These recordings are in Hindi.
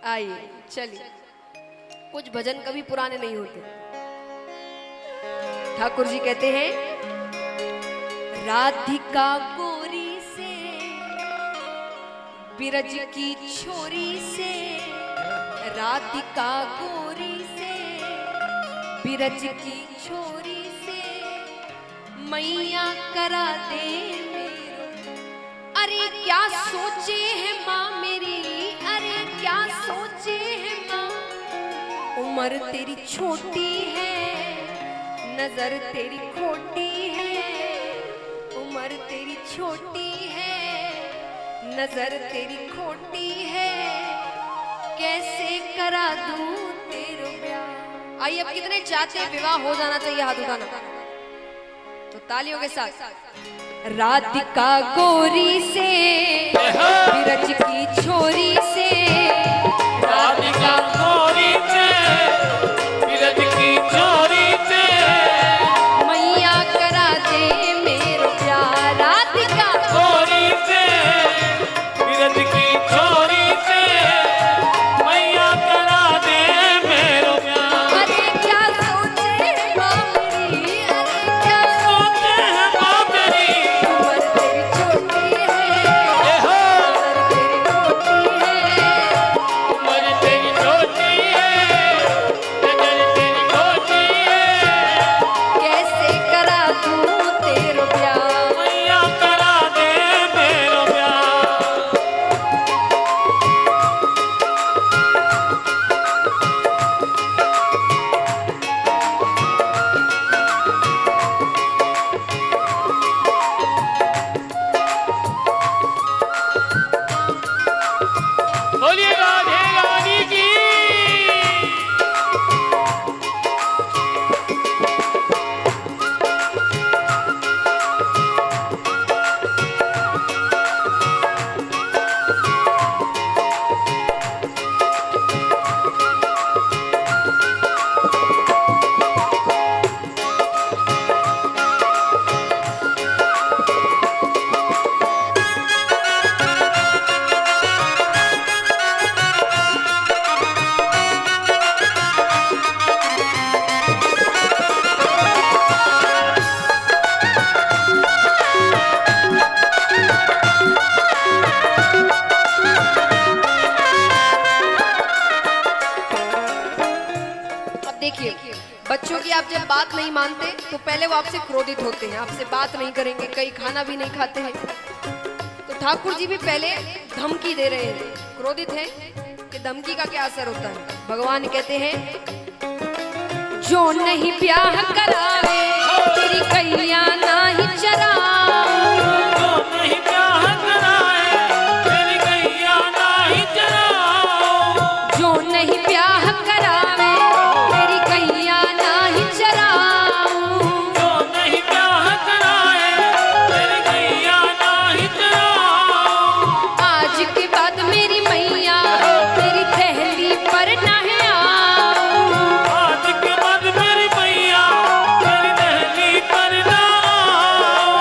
आइए चलिए, कुछ भजन कभी पुराने नहीं होते। ठाकुर जी कहते हैं, राधिका गोरी से बिरज की छोरी से, राधिका गोरी से बिरज की छोरी से, मैया करा दे मेरो। अरे क्या सोचे है माँ मेरी, अरे क्या सोचे है माँ, उम्र तेरी छोटी है, नजर तेरी खोटी है, उम्र तेरी छोटी है, नजर तेरी खोटी है, कैसे करा दूं तेरा ब्याह। आइए, अब कितने चाहते हैं विवाह हो जाना चाहिए, हाथ उठाना तो तालियों के साथ। राधिका गोरी से बिरज की छोरी से, राधिका गोरी से बिरज की छोरी से, मैया करा दे मेरो प्यार। राधिका गोरी से बिरज की छोरी से, मैया करा दे मेरो प्यार। अरे क्या सोचे है माँ मेरी, अरे क्या सोचे है माँ मेरी, उम्र तेरी छोटी है, ए हो नजर तेरी खोटी है, उम्र तेरी छोटी है, नजर तेरी खोटी है, कैसे करा दूं तेरा प्यार। मैया करा दे मेरो प्यार। बोलिए राधे रानी की। अब देखिए, बच्चों की आप जब बात नहीं मानते तो पहले वो आपसे क्रोधित होते हैं, आपसे बात नहीं करेंगे, कई खाना भी नहीं खाते हैं। तो ठाकुर जी भी पहले धमकी दे रहे हैं, क्रोधित हैं कि धमकी का क्या असर होता है। भगवान कहते हैं, जो नहीं ब्याह करावे तेरी कैया नहीं चराऊं, जो नहीं ब्याह कराए तेरी गैया नहीं चराओ, जो नहीं ब्याह करावे तेरी कैया नहीं चराऊं, जो नहीं ब्याह कराए तेरी गैया नहीं चराओ, आज के बाद मेरी मैया तेरी थैली पर न आऊं। आज के बाद मेरी मैया तेरी दहली पर ना आओ,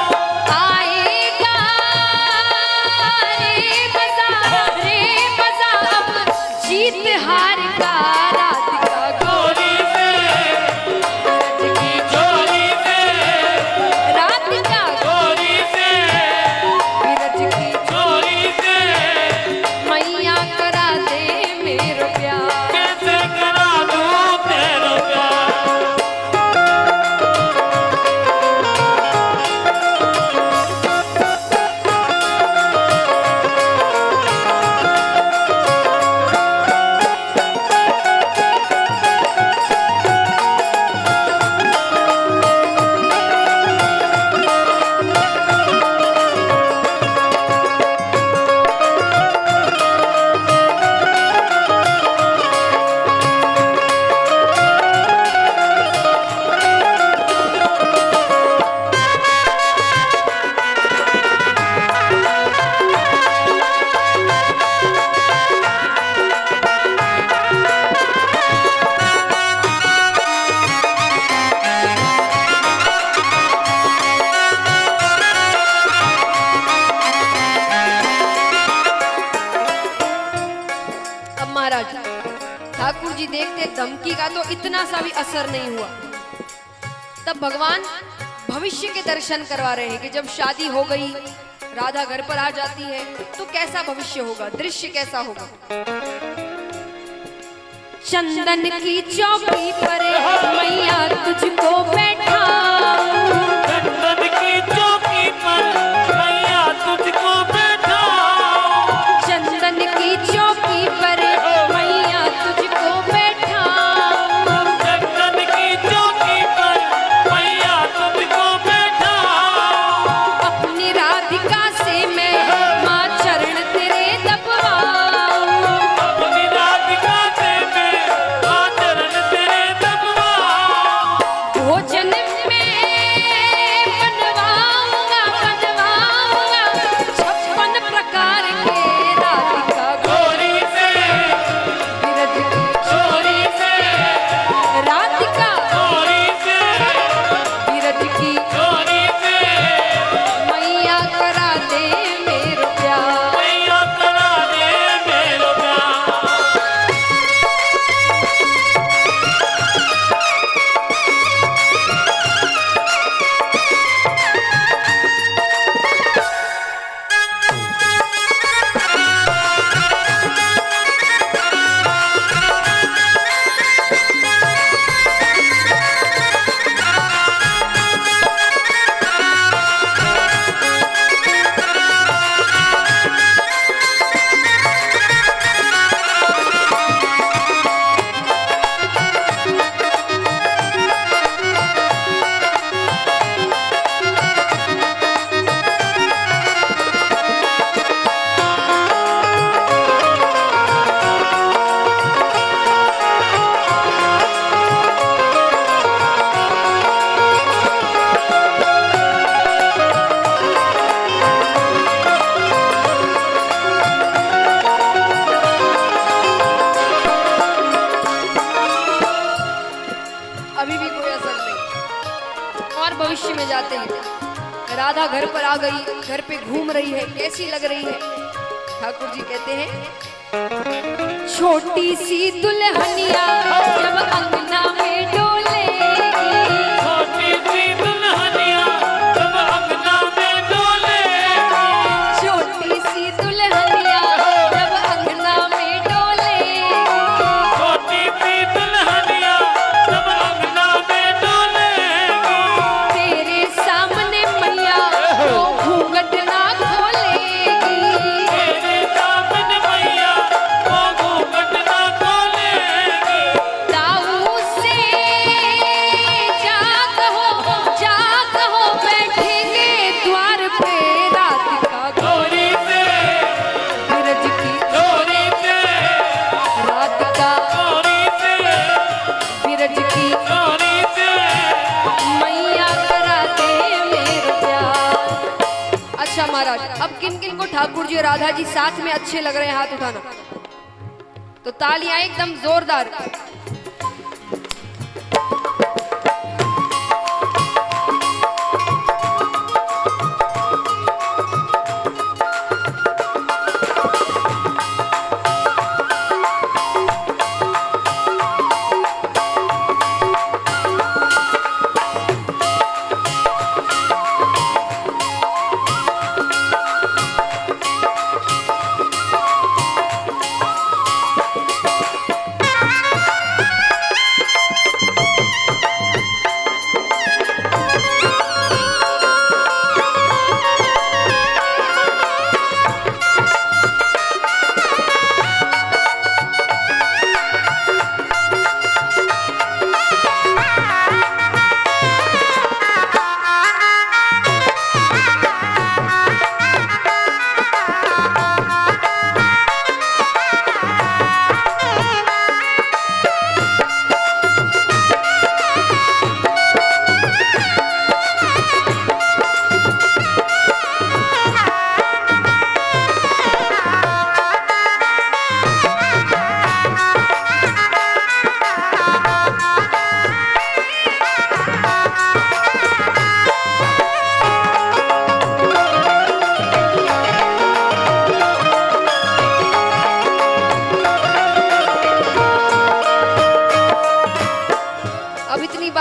जी देखते धमकी का तो इतना सा भी असर नहीं हुआ। तब भगवान भविष्य के दर्शन करवा रहे हैं कि जब शादी हो गई, राधा घर पर आ जाती है तो कैसा भविष्य होगा, दृश्य कैसा होगा। चंदन की चौकी पर मैया तुझको बैठा, चंदन की चौकी पर मैया तुझको बैठा, चंदन की चौकी पर मैया तुझको बैठा, चंदन की चौकी पर मैया तुझको बैठा, अपनी राधिका से मैं माँ चरण तेरे दबवाऊं, अपनी राधिका से मैं आचरण तेरे दबवाऊं, भोजन में बनवाऊंगा बनवाऊंगा 56 प्रकार के राधिका चोरी से विरज की चोरी से राधिका चोरी से विरज की चोरी से मैया करा दे मेरे प्यार। मैया करा दे मेरो प्यार। अभी भी कोई असर नहीं। और भविष्य में जाते हैं, राधा घर पर आ गई, घर पे घूम रही है, कैसी लग रही है। ठाकुर जी कहते हैं छोटी सी दुल्हनिया जब अंगना में डोलेगी, छोटी सी दुल्हनिया जब अंगना में डोलेगी, छोटी सी दुल्हनिया जब अंगना में डोलेगी, छोटी सी दुल्हनिया जब अंगना में डोलेगी, तेरे सामने मैया वो घूंघट ना खोलेगी, तेरे सामने मैया वो घूंघट ना खोलेगी, दाऊ से जाग हो बैठेंगे द्वार पे राधिका चोरी से विरज की चोरी से राधिका चोरी से विरज की चोरी से मैया करा दे मेरे प्यार। अच्छा महाराज, अब किन किन को ठाकुर जी और राधा जी साथ में अच्छे लग रहे हैं, हाथ उठाना। तो तालियां एकदम जोरदार।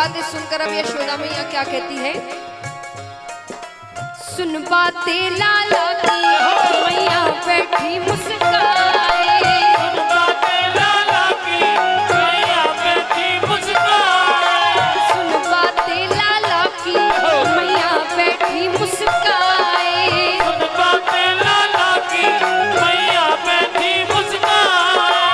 बातें सुनकर अब यशोदा मैया क्या कहती है? सुन बातें लाला की मैया बैठी मुस्काए, सुन बातें लाला की मैया बैठी मुस्काए, सुन बातें लाला की मैया बैठी मुस्काए, सुन बातें लाला की मैया बैठी मुस्काए,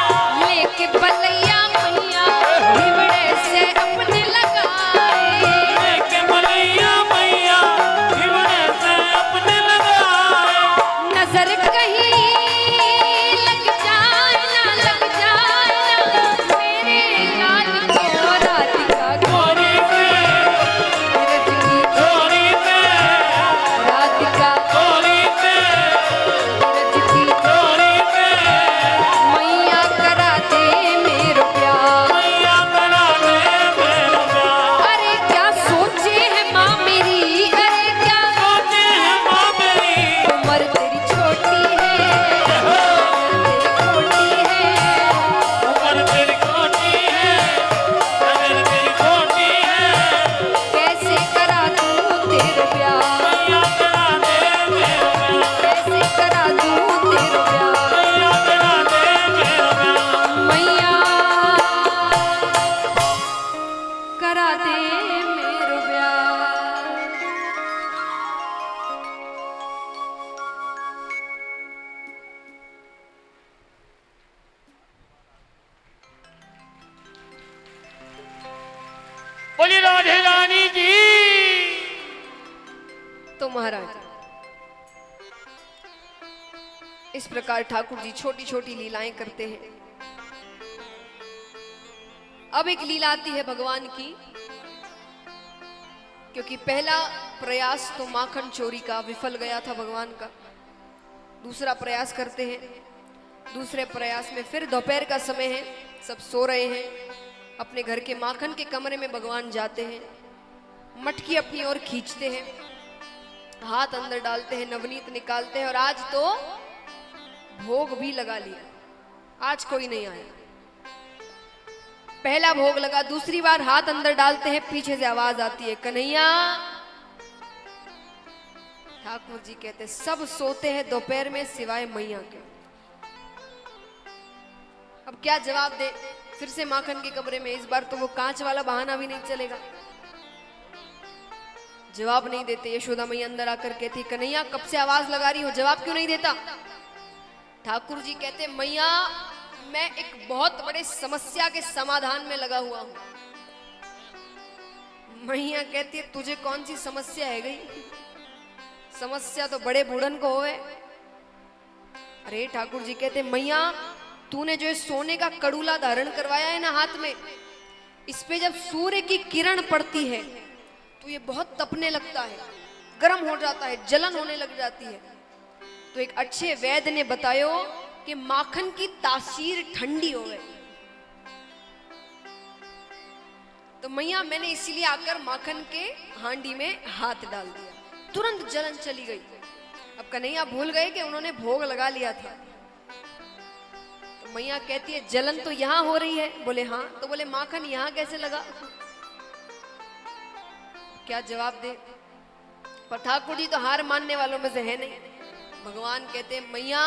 लेके बलैया मैया हिवड़े से अपने लगाए, लेके मलैया मैया हिवड़े से अपने लगाए, नजर कहीं लग जाए ना मेरे लाल को राधिका गोरी पे रज की गोरी पे राधिका गोरी पे रज की गोरी पे मैया करा दे मेरो प्यार। मैया करा दे मेरा प्यार, अरे क्या सोचे है माँ मेरी, अरे क्या सोचे है माँ मेरी, उम्र तेरी छोटी है, उम्र तेरी छोटी है, उम्र तेरी खोटी है, कैसे करा दूँ तेरा प्यार, मैया करा दे मेरा प्यार, कैसे करा दूँ तेरा प्यार। मैया करा दे मेरा प्यार, मैया करा दे मेरो प्यार। बोली राधे रानी की। तो महाराज इस प्रकार ठाकुर जी छोटी छोटी लीलाएं करते हैं। अब एक लीला आती है भगवान की, क्योंकि पहला प्रयास तो माखन चोरी का विफल गया था भगवान का। दूसरा प्रयास करते हैं। दूसरे प्रयास में फिर दोपहर का समय है, सब सो रहे हैं। अपने घर के माखन के कमरे में भगवान जाते हैं, मटकी अपनी ओर खींचते हैं, हाथ अंदर डालते हैं, नवनीत निकालते हैं और आज तो भोग भी लगा लिया। आज कोई नहीं आया। पहला भोग लगा, दूसरी बार हाथ अंदर डालते हैं, पीछे से आवाज आती है, कन्हैया। ठाकुर जी कहते सब सोते हैं दोपहर में सिवाय मैया के। अब क्या जवाब दे? फिर से माखन के कमरे में। इस बार तो वो कांच वाला बहाना भी नहीं चलेगा। जवाब नहीं देते। यशोदा मैया अंदर आकर कहती, कन्हैया कब से आवाज लगा रही हो, जवाब क्यों नहीं देता? ठाकुर जी कहते, मैया मैं एक बहुत बड़े समस्या के समाधान में लगा हुआ हूं। मैया कहती है, तुझे कौन सी समस्या है गई? समस्या तो बड़े बूढ़न को होवे। अरे ठाकुर जी कहते, मैया तूने जो सोने का कड़ूला धारण करवाया है ना हाथ में, इस पे जब सूर्य की किरण पड़ती है तो ये बहुत तपने लगता है, गर्म हो जाता है, जलन होने लग जाती है। तो एक अच्छे वैद्य ने बतायो कि माखन की तासीर ठंडी हो गई। तो मैया मैंने इसीलिए आकर माखन के हांडी में हाथ डाल दिया, तुरंत जलन चली गई। अब कन्हैया भूल गए कि उन्होंने भोग लगा लिया था। तो मैया कहती है, जलन तो यहां हो रही है। बोले हाँ। तो बोले माखन यहां कैसे लगा? क्या जवाब दे? पर ठाकुर जी तो हार मानने वालों में से है नहीं। भगवान कहते हैं, मैया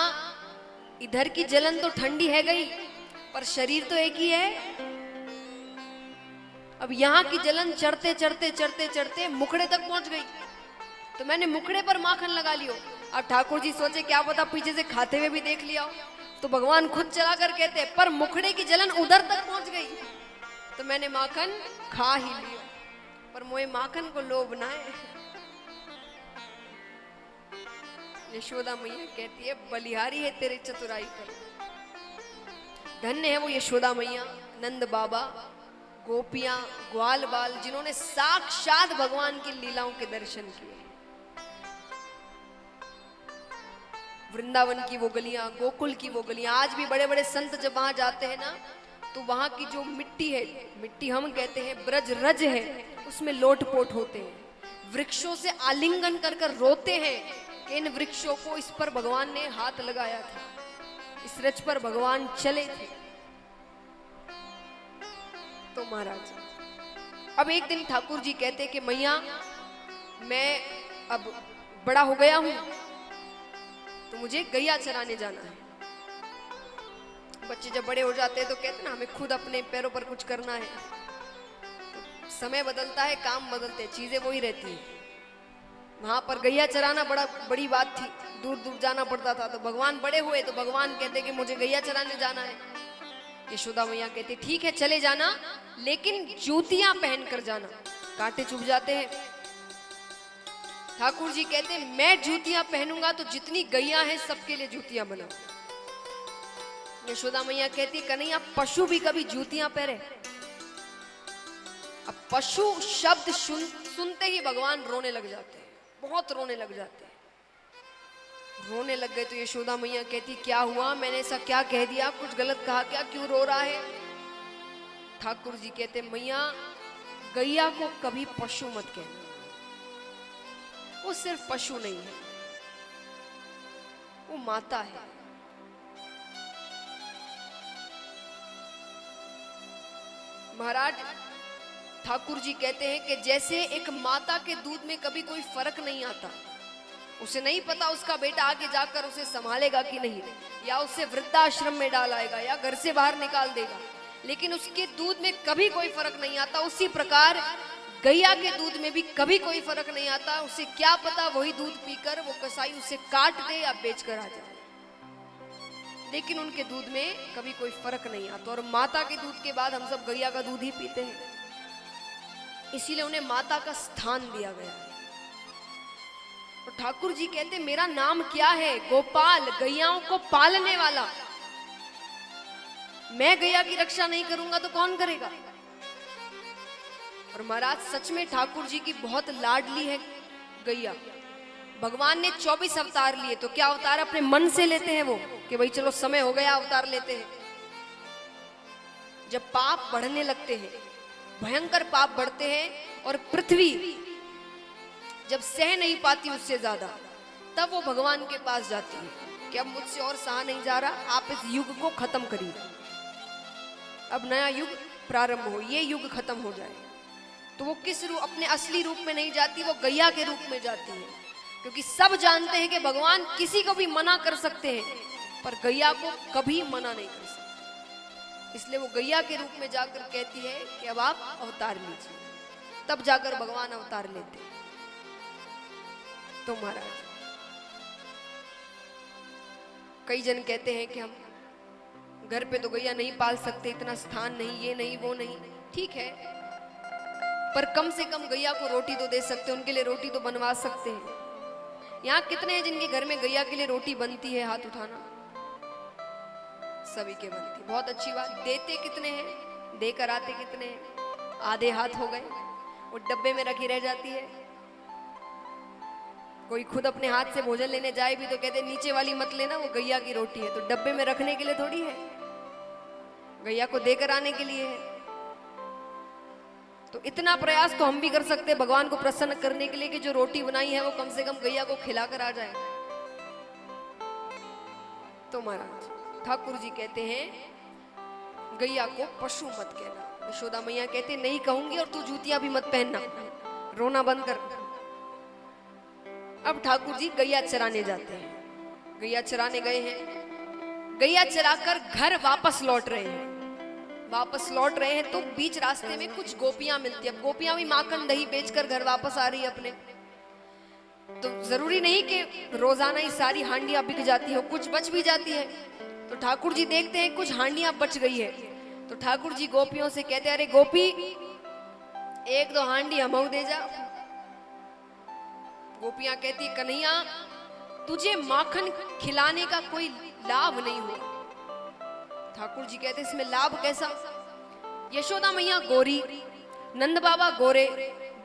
इधर की जलन तो ठंडी है गई, पर शरीर तो एक ही है। अब यहाँ की जलन चढ़ते चढ़ते चढ़ते चढ़ते मुखड़े तक पहुंच गई, तो मैंने मुखड़े पर माखन लगा लियो। अब ठाकुर जी सोचे क्या पता पीछे से खाते हुए भी देख लिया हो। तो भगवान खुद चला कर कहते हैं, पर मुखड़े की जलन उधर तक पहुंच गई, तो मैंने माखन खा ही लिया। पर मोए माखन को लोभ ना है। यशोदा मैया कहती है, बलिहारी है तेरे चतुराई पर। धन्य है वो यशोदा मैया, नंद बाबा, गोपियां, ग्वाल बाल, जिन्होंने साक्षात भगवान की लीलाओं के दर्शन किए। वृंदावन की वो गलियां, गोकुल की वो गलियां, आज भी बड़े बड़े संत जब वहां जाते हैं ना, तो वहां की जो मिट्टी है, मिट्टी हम कहते हैं ब्रज रज है, उसमें लोटपोट होते हैं। वृक्षों से आलिंगन कर कर रोते हैं कि इन वृक्षों को, इस पर भगवान ने हाथ लगाया था, इस रज पर भगवान चले थे। तो महाराज अब एक दिन ठाकुर जी कहते कि मैया मैं अब बड़ा हो गया हूं तो मुझे गैया चराने जाना है। बच्चे जब बड़े हो जाते हैं तो कहते हैं ना हमें खुद अपने पैरों पर कुछ करना है। तो समय बदलता है, काम बदलते हैं, चीजें वही रहती हैं। वहां पर गैया चराना बड़ी बात थी, दूर दूर जाना पड़ता था। तो भगवान बड़े हुए तो भगवान कहते कि मुझे गैया चराने जाना है। यशोदा मैया कहती ठीक है चले जाना, लेकिन जूतियां पहनकर जाना, कांटे चुभ जाते हैं। ठाकुर जी कहते मैं जूतियां पहनूंगा तो जितनी गैया है सबके लिए जूतियां बनाओ। यशोदा मैया कहती कन्हैया पशु भी कभी जूतियां पहने? अब पशु शब्द सुनते ही भगवान रोने लग जाते हैं, बहुत रोने लग जाते हैं। रोने लग गए तो यशोदा मैया कहती क्या हुआ, मैंने ऐसा क्या कह दिया, कुछ गलत कहा क्या, क्यों रो रहा है? ठाकुर जी कहते मैया गैया को कभी पशु मत कहना, वो सिर्फ पशु नहीं है, वो माता है। महाराज ठाकुर जी कहते हैं कि जैसे एक माता के दूध में कभी कोई फर्क नहीं आता, उसे नहीं पता उसका बेटा आगे जाकर उसे संभालेगा कि नहीं, या उसे वृद्धाश्रम में डालाएगा या घर से बाहर निकाल देगा, लेकिन उसके दूध में कभी कोई फर्क नहीं आता, उसी प्रकार गैया के दूध में भी कभी कोई फर्क नहीं आता। उसे क्या पता वही दूध पीकर वो कसाई उसे काट दे या बेचकर आ जाए, लेकिन उनके दूध में कभी कोई फर्क नहीं आता। और माता के दूध के बाद हम सब गैया का दूध ही पीते हैं, इसीलिए उन्हें माता का स्थान दिया गया है। तो ठाकुर जी कहते मेरा नाम क्या है? गोपाल, गैयाओं को पालने वाला। मैं गैया की रक्षा नहीं करूंगा तो कौन करेगा? और महाराज सच में ठाकुर जी की बहुत लाडली है गैया। भगवान ने 24 अवतार लिए, तो क्या अवतार अपने मन से लेते हैं वो कि भाई चलो समय हो गया अवतार लेते हैं? जब पाप बढ़ने लगते हैं, भयंकर पाप बढ़ते हैं और पृथ्वी जब सह नहीं पाती उससे ज्यादा, तब वो भगवान के पास जाती है कि अब मुझसे और सहा नहीं जा रहा, आप इस युग को खत्म करिए, अब नया युग प्रारंभ हो, ये युग खत्म हो जाए। तो वो किस रूप, अपने असली रूप में नहीं जाती, वो गैया के रूप में जाती है, क्योंकि सब जानते हैं कि भगवान किसी को भी मना कर सकते हैं पर गैया को कभी मना नहीं कर सकते। इसलिए वो गैया के रूप में जाकर कहती है कि अब आप अवतार लीजिए, तब जाकर भगवान अवतार लेते हैं। तो महाराज कई जन कहते हैं कि हम घर पे तो गैया नहीं पाल सकते, इतना स्थान नहीं, ये नहीं वो नहीं, ठीक है, पर कम से कम गैया को रोटी तो दे सकते हैं, उनके लिए रोटी तो बनवा सकते हैं। यहाँ कितने हैं जिनके घर में गैया के लिए रोटी बनती है? हाथ उठाना। सभी के बनती, बहुत अच्छी बात। देते कितने हैं? देकर आते कितने हैं? आधे हाथ हो गए, वो डब्बे में रखी रह जाती है। कोई खुद अपने हाथ से भोजन लेने जाए भी तो कहते नीचे वाली मत लेना, वो गैया की रोटी है, तो डब्बे में रखने के लिए थोड़ी है, गैया को देकर आने के लिए है। तो इतना प्रयास तो हम भी कर सकते हैं भगवान को प्रसन्न करने के लिए कि जो रोटी बनाई है वो कम से कम गैया को खिलाकर आ जाए। तो महाराज ठाकुर जी कहते हैं गैया को पशु मत कहना। यशोदा मैया कहते नहीं कहूंगी, और तू जूतियां भी मत पहनना, रोना बंद कर। अब ठाकुर जी गैया चराने जाते हैं, गैया चराने गए हैं, गैया चराकर घर वापस लौट रहे हैं। वापस लौट रहे हैं तो बीच रास्ते में कुछ गोपियां मिलती है। अब गोपियां भी माखन दही बेचकर घर वापस आ रही है अपने, तो जरूरी नहीं कि रोजाना ही सारी हांडियां बिक जाती हो, कुछ बच भी जाती है। तो ठाकुर जी देखते हैं कुछ हांडियां बच गई है, तो ठाकुर जी गोपियों से कहते अरे गोपी एक दो हांडी हमऊ दे जा। गोपियां कहती कन्हैया तुझे माखन खिलाने का कोई लाभ नहीं हुआ। ठाकुर जी कहते इसमें लाभ कैसा? यशोदा मैया गोरी, नंद बाबा गोरे,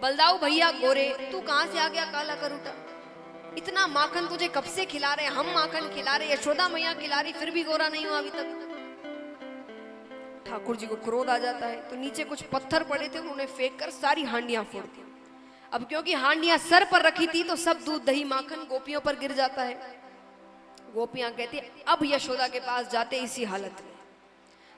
बलदाऊ भैया गोरे, तू कहां से आ गया काला करूटा? इतना माखन तुझे कब से खिला रहे, हम माखन खिला रहे, यशोदा मैया खिला रही, फिर भी गोरा नहीं हुआ अभी तक। ठाकुर जी को क्रोध आ जाता है, तो नीचे कुछ पत्थर पड़े थे, उन्होंने फेंक कर सारी हांडियां फोड़ दी। अब क्योंकि हांडियां सर पर रखी थी तो सब दूध दही माखन गोपियों पर गिर जाता है। गोपियां कहती अब यशोदा के पास जाते इसी हालत में।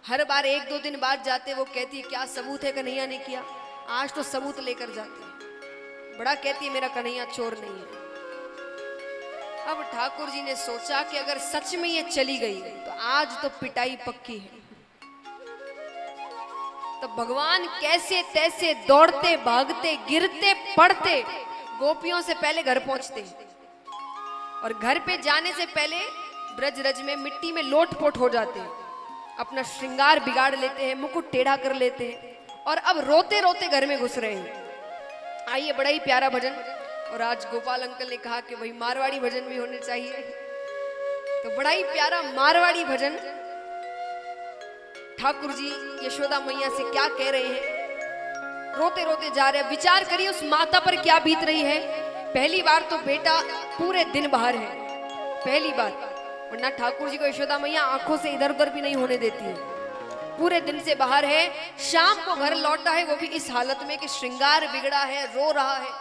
हर बार एक दो दिन बाद जाते, वो कहती क्या सबूत है कन्हैया ने किया? आज तो सबूत लेकर जाती है, बड़ा कहती है मेरा कन्हैया चोर नहीं है। अब ठाकुर जी ने सोचा कि अगर सच में ये चली गई तो आज तो पिटाई पक्की है। तो भगवान कैसे तैसे दौड़ते भागते गिरते पड़ते गोपियों से पहले घर पहुंचते, और घर पे जाने से पहले ब्रज रज में मिट्टी में लोटपोट हो जाते हैं, अपना श्रृंगार बिगाड़ लेते हैं, मुकुट टेढ़ा कर लेते हैं, और अब रोते रोते घर में घुस रहे हैं। आइए, बड़ा ही प्यारा भजन, और आज गोपाल अंकल ने कहा कि भाई मारवाड़ी भजन भी होने चाहिए, तो बड़ा ही प्यारा मारवाड़ी भजन ठाकुर जी यशोदा मैया से क्या कह रहे हैं। रोते रोते जा रहे हैं। विचार करिए उस माता पर क्या बीत रही है। पहली बार तो बेटा पूरे दिन बाहर है, पहली बार, वरना ठाकुर जी को यशोदा मैया आंखों से इधर उधर भी नहीं होने देती है। पूरे दिन से बाहर है, शाम को घर लौटा है, वो भी इस हालत में कि श्रृंगार बिगड़ा है, रो रहा है।